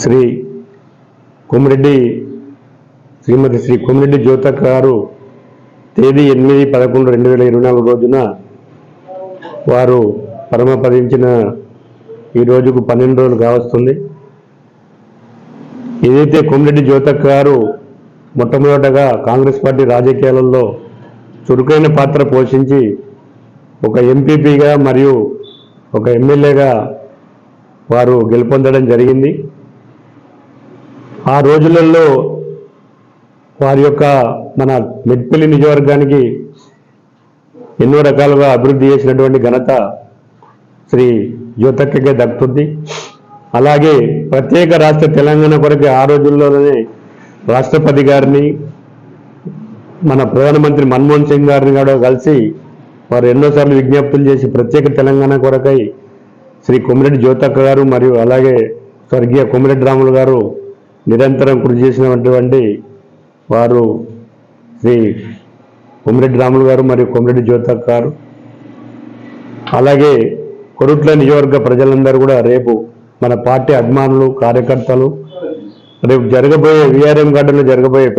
శ్రీ కొమిరెడ్డి శ్రీమతి శ్రీ కొమిరెడ్డి జ్యోతక్క గారు తేదీ 8/11/2024 రోజున వారు పరమపదించిన ఈ రోజుకు 12 రోజులు కావస్తుంది. ఏదైతే కొమిరెడ్డి జ్యోతక్క గారు మొట్టమొదటగా కాంగ్రెస్ పార్టీ రాజకీయాలలో చురుకైన పాత్ర పోషించి ఒక ఎంపీపీగా మరియు ఒక ఎమ్మెల్యేగా వారు గెలుపొందడం జరిగింది. ఆ రోజులలో వారి యొక్క మన మెట్పల్లి నియోజకవర్గానికి ఎన్నో రకాలుగా అభివృద్ధి చేసినటువంటి ఘనత శ్రీ జ్యోతక్కకే దక్కుతుంది. అలాగే ప్రత్యేక రాష్ట్ర తెలంగాణ కొరకు ఆ రోజుల్లోనే రాష్ట్రపతి గారిని మన ప్రధానమంత్రి మన్మోహన్ సింగ్ గారిని కూడా కలిసి వారు ఎన్నోసార్లు విజ్ఞప్తులు చేసి ప్రత్యేక తెలంగాణ కొరకై శ్రీ కొమిరెడ్డి జ్యోతక్క గారు మరియు అలాగే స్వర్గీయ కొమిరెడ్డి రాములు గారు నిరంతరం కృషి చేసినటువంటి వారు శ్రీ కొమిరెడ్డి రాములు గారు మరియు కొమిరెడ్డి జ్యోతక్క గారు. అలాగే కొరుట్ల నియోజకవర్గ ప్రజలందరూ కూడా రేపు మన పార్టీ అభిమానులు కార్యకర్తలు రేపు జరగబోయే విఆర్ఎం గార్డెన్లో జరగబోయే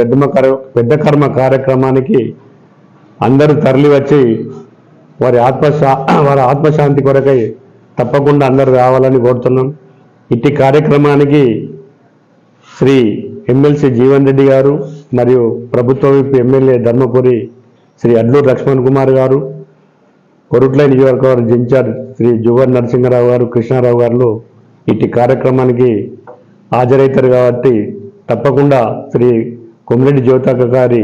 పెద్ద కర్మ కార్యక్రమానికి అందరూ తరలి వచ్చి వారి ఆత్మశాంతి కొరకై తప్పకుండా అందరూ రావాలని కోరుతున్నాం. ఇట్టి కార్యక్రమానికి శ్రీ ఎమ్మెల్సీ జీవన్ రెడ్డి గారు మరియు ప్రభుత్వ విప్ ఎమ్మెల్యే ధర్మపురి శ్రీ అడ్లూరు లక్ష్మణ్ కుమార్ గారు, కొరుట్ల నియోజకవర్గ ఇన్ఛార్జ్ శ్రీ జువర్ నరసింహరావు గారు, కృష్ణారావు గారు ఇట్టి కార్యక్రమానికి హాజరవుతారు. కాబట్టి తప్పకుండా శ్రీ కొమిరెడ్డి జ్యోతక్క గారి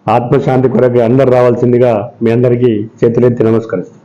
ఆత్మశాంతి కొరకు అందరు రావాల్సిందిగా మీ అందరికీ చేతులెత్తి నమస్కరిస్తాను.